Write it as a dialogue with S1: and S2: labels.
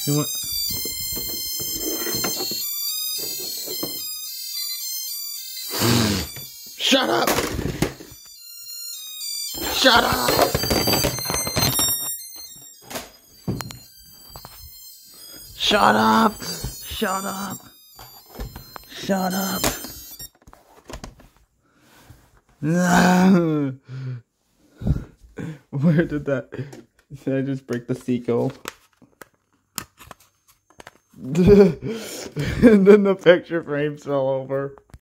S1: You want? Shut up! Shut up! Shut up! Shut up! Shut up! No! Where did that? Did I just break the seagull? And then the picture frames fell over.